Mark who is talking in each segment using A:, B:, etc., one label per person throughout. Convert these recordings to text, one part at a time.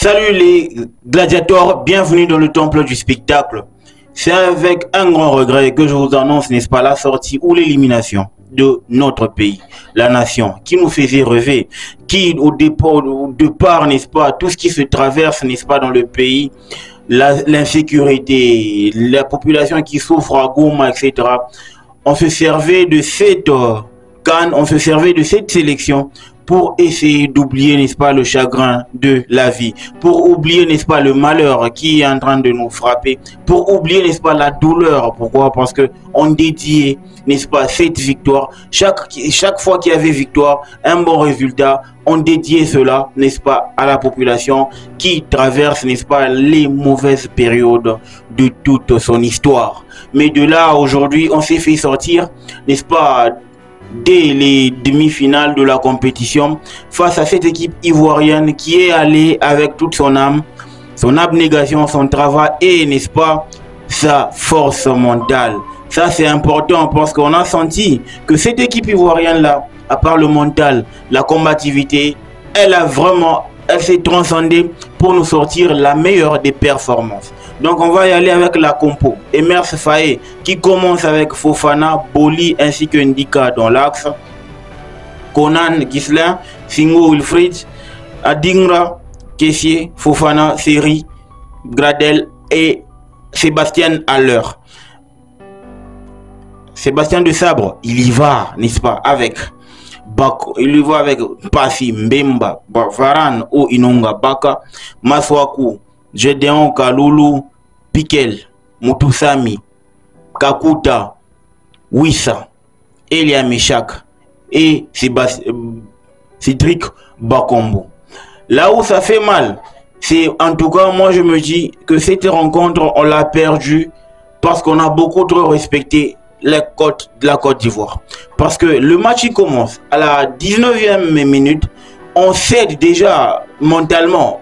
A: Salut les gladiateurs, bienvenue dans le temple du spectacle. C'est avec un grand regret que je vous annonce, n'est-ce pas, la sortie ou l'élimination de notre pays, la nation, qui nous faisait rêver, qui au départ, n'est-ce pas, tout ce qui se traverse, n'est-ce pas, dans le pays, l'insécurité, la population qui souffre à Goma, etc. On se servait de cette CAN, on se servait de cette sélection pour essayer d'oublier, n'est-ce pas, le chagrin de la vie, pour oublier, n'est-ce pas, le malheur qui est en train de nous frapper, pour oublier, n'est-ce pas, la douleur. Pourquoi? Parce que on dédiait, n'est-ce pas, cette victoire, chaque fois qu'il y avait victoire, un bon résultat, on dédiait cela, n'est-ce pas, à la population qui traverse, n'est-ce pas, les mauvaises périodes de toute son histoire. Mais de là, aujourd'hui, on s'est fait sortir, n'est-ce pas, dès les demi-finales de la compétition face à cette équipe ivoirienne qui est allée avec toute son âme, son abnégation, son travail et, n'est-ce pas, sa force mentale. Ça, c'est important parce qu'on a senti que cette équipe ivoirienne-là, à part le mental, la combativité, elle s'est transcendée pour nous sortir la meilleure des performances. Donc on va y aller avec la compo. Emers Faé qui commence avec Fofana, Boli ainsi que Ndika dans l'axe. Conan Gislain, Singo Wilfried, Adingra, Kessié, Fofana, Seri, Gradel et Sébastien Haller. Sébastien de Sabre, il y va, n'est-ce pas, avec Bako, il y va avec Passi, Mbemba, Varane ou Inonga Baka, Maswaku, Gédéon Kalulu, Piquel, Mutusami, Kakuta, Wissa, Elia Meshak et Cédric Bakombo. Là où ça fait mal, c'est en tout cas, moi je me dis que cette rencontre, on l'a perdue parce qu'on a beaucoup trop respecté les côtes de la Côte d'Ivoire. Parce que le match il commence à la 19e minute, on cède déjà mentalement.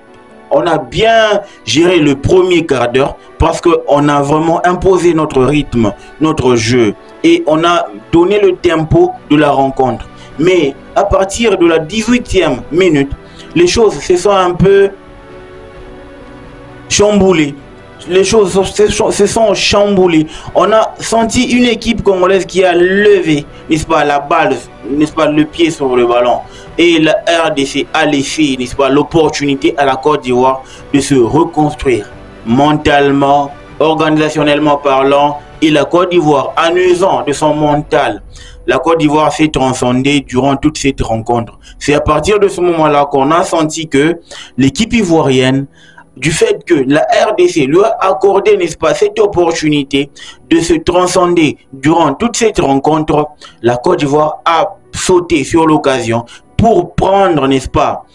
A: On a bien géré le premier quart d'heure parce qu'on a vraiment imposé notre rythme, notre jeu et on a donné le tempo de la rencontre. Mais à partir de la 18e minute, les choses se sont un peu chamboulées. Les choses se sont chamboulées. On a senti une équipe congolaise qui a levé, n'est-ce pas, la balle, n'est-ce pas, le pied sur le ballon. Et la RDC a laissé, n'est-ce pas, l'opportunité à la Côte d'Ivoire de se reconstruire mentalement, organisationnellement parlant. Et la Côte d'Ivoire, en usant de son mental, la Côte d'Ivoire s'est transcendée durant toute cette rencontre. C'est à partir de ce moment-là qu'on a senti que l'équipe ivoirienne, du fait que la RDC lui a accordé, n'est-ce pas, cette opportunité de se transcender durant toute cette rencontre, la Côte d'Ivoire a sauté sur l'occasion pour prendre, n'est-ce pas,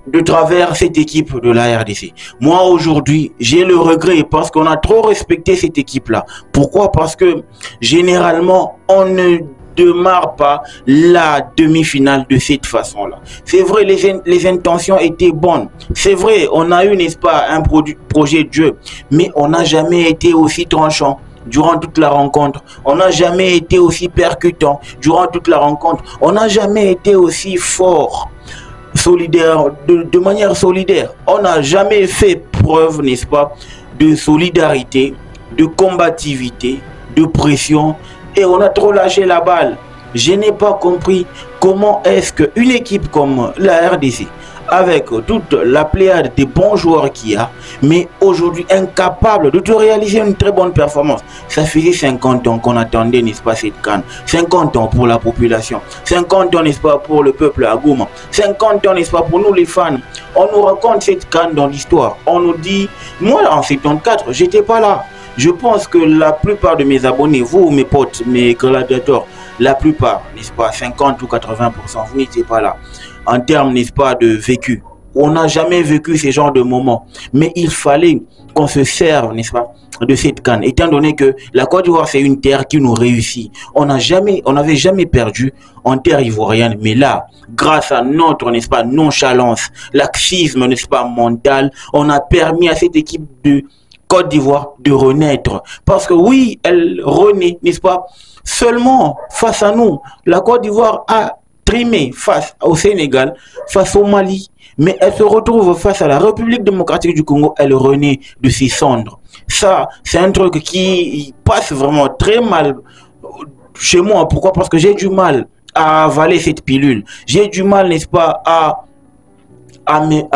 A: de travers cette équipe de la RDC. Moi, aujourd'hui, j'ai le regret parce qu'on a trop respecté cette équipe-là. Pourquoi? Parce que, généralement, on ne démarre pas la demi-finale de cette façon-là. C'est vrai, les intentions étaient bonnes. C'est vrai, on a eu, n'est-ce pas, un projet de jeu, mais on n'a jamais été aussi tranchant durant toute la rencontre. On n'a jamais été aussi percutant durant toute la rencontre. On n'a jamais été aussi fort, solidaire, de manière solidaire. On n'a jamais fait preuve, n'est-ce pas, de solidarité, de combativité, de pression. Et on a trop lâché la balle. Je n'ai pas compris comment est-ce qu'une équipe comme la RDC, avec toute la pléiade des bons joueurs qu'il y a, mais aujourd'hui incapable de réaliser une très bonne performance. Ça faisait 50 ans qu'on attendait, n'est-ce pas, cette CAN. 50 ans pour la population. 50 ans, n'est-ce pas, pour le peuple à Goma. 50 ans, n'est-ce pas, pour nous les fans. On nous raconte cette CAN dans l'histoire. On nous dit, moi en 74, j'étais pas là. Je pense que la plupart de mes abonnés, vous, mes potes, mes gladiateurs, la plupart, n'est-ce pas, 50 ou 80%, vous n'étiez pas là. En termes, n'est-ce pas, de vécu. On n'a jamais vécu ce genre de moments. Mais il fallait qu'on se serve, n'est-ce pas, de cette CAN. Étant donné que la Côte d'Ivoire, c'est une terre qui nous réussit. On n'avait jamais perdu en terre ivoirienne. Mais là, grâce à notre, n'est-ce pas, nonchalance, laxisme, n'est-ce pas, mental, on a permis à cette équipe de Côte d'Ivoire de renaître. Parce que oui, elle renaît, n'est-ce pas, seulement face à nous. La Côte d'Ivoire a trimé face au Sénégal, face au Mali. mais elle se retrouve face à la République démocratique du Congo, elle renaît de ses cendres. Ça, c'est un truc qui passe vraiment très mal chez moi. Pourquoi? Parce que j'ai du mal à avaler cette pilule. J'ai du mal, n'est-ce pas, à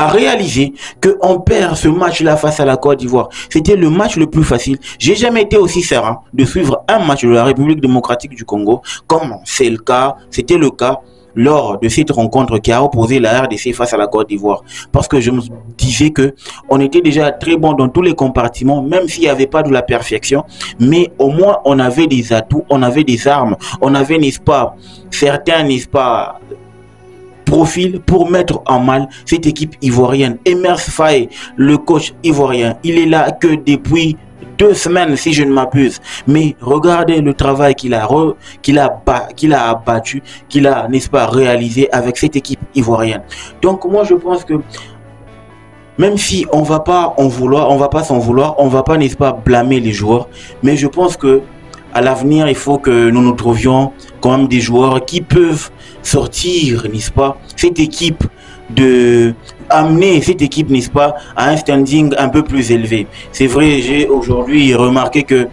A: réaliser qu'on perd ce match-là face à la Côte d'Ivoire. C'était le match le plus facile. J'ai jamais été aussi serein de suivre un match de la République démocratique du Congo comme c'était le cas lors de cette rencontre qui a opposé la RDC face à la Côte d'Ivoire. Parce que je me disais que on était déjà très bon dans tous les compartiments, même s'il n'y avait pas de la perfection, mais au moins on avait des atouts, on avait des armes, on avait, n'est-ce pas, certains, n'est-ce pas, profil pour mettre en mal cette équipe ivoirienne. Emers Faye, le coach ivoirien, il est là que depuis 2 semaines si je ne m'abuse, mais regardez le travail qu'il a abattu, qu'il a, n'est-ce pas, réalisé avec cette équipe ivoirienne. Donc moi je pense que même si on va pas s'en vouloir, on va pas, n'est-ce pas, blâmer les joueurs, mais je pense que à l'avenir, il faut que nous nous trouvions quand même des joueurs qui peuvent sortir, n'est-ce pas, cette équipe amener cette équipe, n'est-ce pas, à un standing un peu plus élevé. C'est vrai, j'ai aujourd'hui remarqué que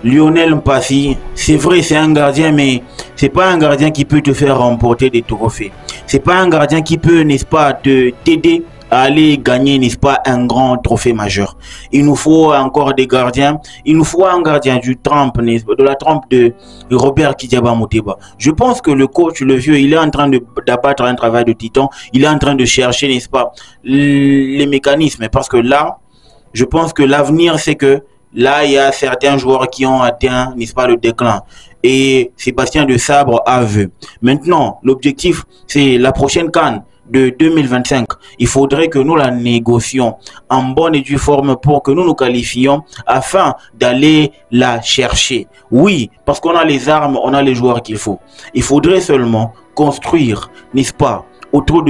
A: Lionel Mpassi, c'est vrai, c'est un gardien, mais c'est pas un gardien qui peut te faire remporter des trophées. C'est pas un gardien qui peut, n'est-ce pas, t'aider à aller gagner, n'est-ce pas, un grand trophée majeur. Il nous faut encore des gardiens. Il nous faut un gardien de la trempe de Robert Kidiaba Mouteba. Je pense que le coach, le vieux, il est en train d'abattre un travail de titan. Il est en train de chercher, n'est-ce pas, les mécanismes. Parce que là, je pense que l'avenir, c'est que là, il y a certains joueurs qui ont atteint, n'est-ce pas, le déclin. Et Sébastien de Sabre a vu. Maintenant, l'objectif, c'est la prochaine CAN de 2025. Il faudrait que nous la négocions en bonne et due forme pour que nous nous qualifions afin d'aller la chercher. Oui, parce qu'on a les armes, on a les joueurs qu'il faut. Il faudrait seulement construire, n'est-ce pas, autour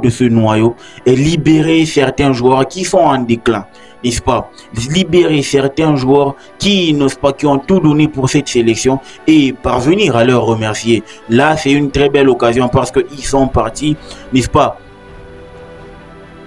A: de ce noyau et libérer certains joueurs qui sont en déclin, n'est-ce pas, libérer certains joueurs qui n'osent pas, qui ont tout donné pour cette sélection et parvenir à leur remercier. Là, c'est une très belle occasion parce qu'ils sont partis, n'est-ce pas,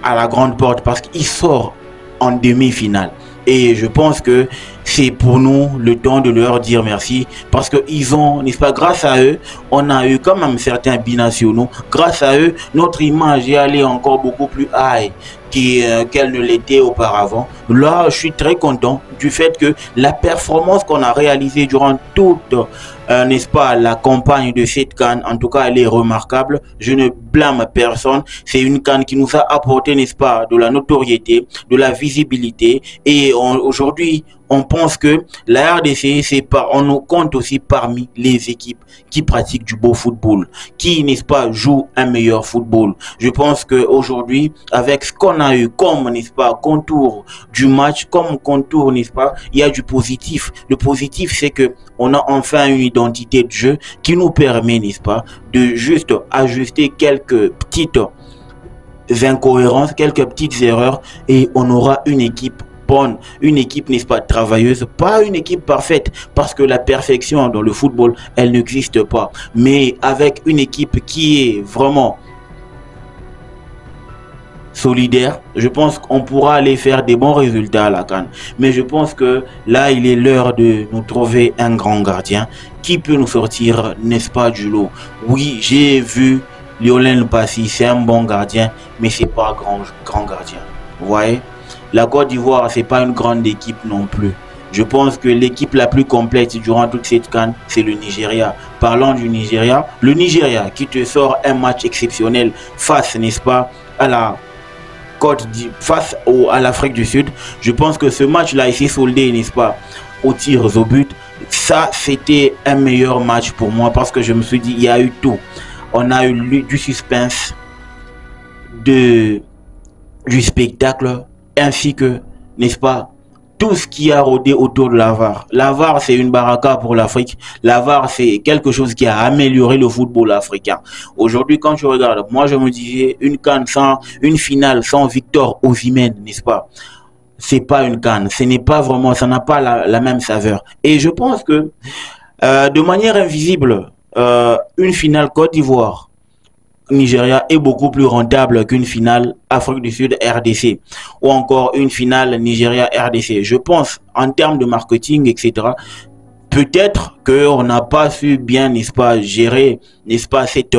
A: à la grande porte parce qu'ils sortent en demi-finale. Et je pense que c'est pour nous le temps de leur dire merci parce qu'ils ont, n'est-ce pas, grâce à eux, on a eu quand même certains binationaux. Grâce à eux, notre image est allée encore beaucoup plus high qu'elle ne l'était auparavant. Là, je suis très content du fait que la performance qu'on a réalisée durant toute, n'est-ce pas, la campagne de cette CAN, en tout cas, elle est remarquable. Je ne blâme personne. C'est une CAN qui nous a apporté, n'est-ce pas, de la notoriété, de la visibilité. Et aujourd'hui, on pense que la RDC, on nous compte aussi parmi les équipes qui pratiquent du beau football, qui, n'est-ce pas, jouent un meilleur football. Je pense qu'aujourd'hui, avec ce qu'on a eu comme, n'est-ce pas, contour du match, comme contour, n'est-ce pas, il y a du positif. Le positif, c'est que on a enfin une identité de jeu qui nous permet, n'est-ce pas, de juste ajuster quelques petites incohérences, quelques petites erreurs et on aura une équipe bonne, une équipe, n'est-ce pas, travailleuse, pas une équipe parfaite, parce que la perfection dans le football, elle n'existe pas, mais avec une équipe qui est vraiment solidaire, je pense qu'on pourra aller faire des bons résultats à la CAN. Mais je pense que là, il est l'heure de nous trouver un grand gardien qui peut nous sortir, n'est-ce pas, du lot. Oui, j'ai vu Lionel Mpassi, c'est un bon gardien, mais c'est pas un grand gardien. Vous voyez? La Côte d'Ivoire, c'est pas une grande équipe non plus. Je pense que l'équipe la plus complète durant toute cette CAN, c'est le Nigeria. Parlons du Nigeria. Le Nigeria qui te sort un match exceptionnel face, n'est-ce pas, à la face à l'Afrique du Sud. Je pense que ce match-là, il s'est soldé, n'est-ce pas, aux tirs au but. Ça, c'était un meilleur match pour moi parce que je me suis dit, il y a eu tout. On a eu du suspense, du spectacle, ainsi que, n'est-ce pas, tout ce qui a rôdé autour de la VAR. La VAR, c'est une baraka pour l'Afrique. La VAR, c'est quelque chose qui a amélioré le football africain. Aujourd'hui, quand je regarde, moi, je me disais, une finale sans Victor Osimhen, n'est-ce pas? C'est pas une CAN. Ce n'est pas vraiment, ça n'a pas la même saveur. Et je pense que, de manière invisible, une finale Côte d'Ivoire, Nigeria est beaucoup plus rentable qu'une finale Afrique du Sud RDC ou encore une finale Nigeria RDC. Je pense en termes de marketing, etc. Peut-être qu'on n'a pas su bien, n'est-ce pas, gérer, n'est-ce pas, cette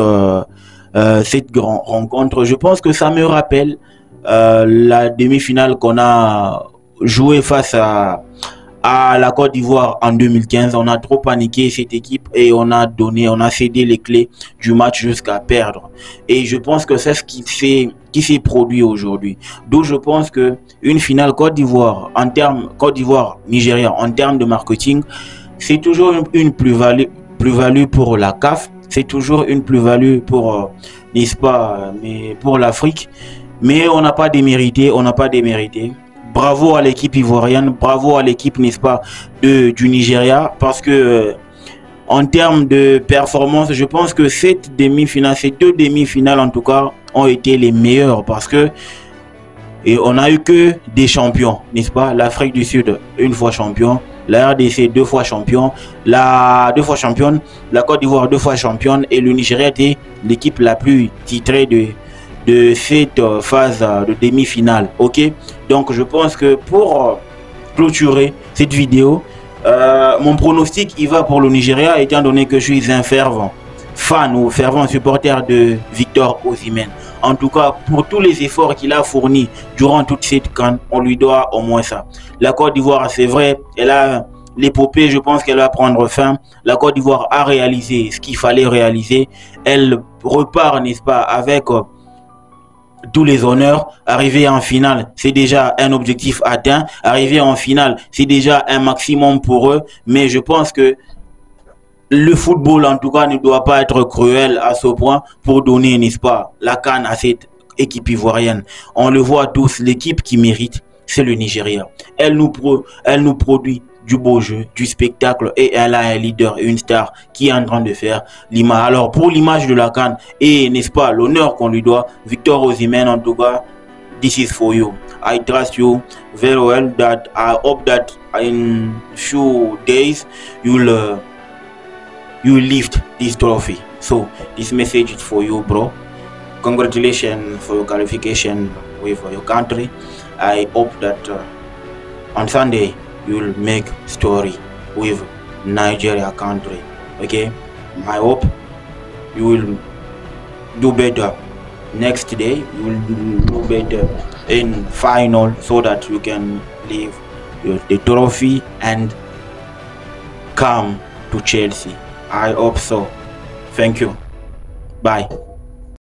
A: grande rencontre. Je pense que ça me rappelle la demi-finale qu'on a jouée face à la Côte d'Ivoire en 2015. On a trop paniqué cette équipe et on a cédé les clés du match jusqu'à perdre. Et je pense que c'est ce qui s'est produit aujourd'hui. D'où je pense que une finale Côte d'Ivoire Nigeria en termes de marketing, c'est toujours une plus-value pour la CAF. C'est toujours une plus-value pour, n'est-ce pas, mais pour l'Afrique. Mais on n'a pas démérité, Bravo à l'équipe ivoirienne, bravo à l'équipe, n'est-ce pas, du Nigeria, parce que en termes de performance, je pense que ces deux demi-finales en tout cas, ont été les meilleures parce que on n'a eu que des champions, n'est-ce pas? L'Afrique du Sud, une fois champion, la RDC, 2 fois champion, la Côte d'Ivoire, 2 fois championne, et le Nigeria était l'équipe la plus titrée de cette phase de demi-finale. Ok, donc je pense que pour clôturer cette vidéo, mon pronostic il va pour le Nigeria, étant donné que je suis un fervent fan ou fervent supporter de Victor Osimhen. En tout cas, pour tous les efforts qu'il a fournis durant toute cette CAN, on lui doit au moins ça. La Côte d'Ivoire, c'est vrai, elle a l'épopée, je pense qu'elle va prendre fin. La Côte d'Ivoire a réalisé ce qu'il fallait réaliser. Elle repart, n'est-ce pas, avec tous les honneurs. Arriver en finale, c'est déjà un objectif atteint. Arriver en finale, c'est déjà un maximum pour eux. Mais je pense que le football, en tout cas, ne doit pas être cruel à ce point pour donner, n'est-ce pas, la CAN à cette équipe ivoirienne. On le voit tous, l'équipe qui mérite, c'est le Nigeria. Elle nous produit du beau jeu, du spectacle, et elle a un leader, une star qui est en train de faire l'image. Alors pour l'image de la CAN et, n'est-ce pas, l'honneur qu'on lui doit, Victor Osimhen, en tout cas, this is for you. I trust you very well. That I hope that in few days you'll lift this trophy. So this message is for you, bro. Congratulations for your qualification with your country. I hope that on Sunday you'll make story with Nigeria country. Okay, I hope you will do better next day. You will do better in final so that you can leave the trophy and come to Chelsea. I hope so. Thank you. Bye.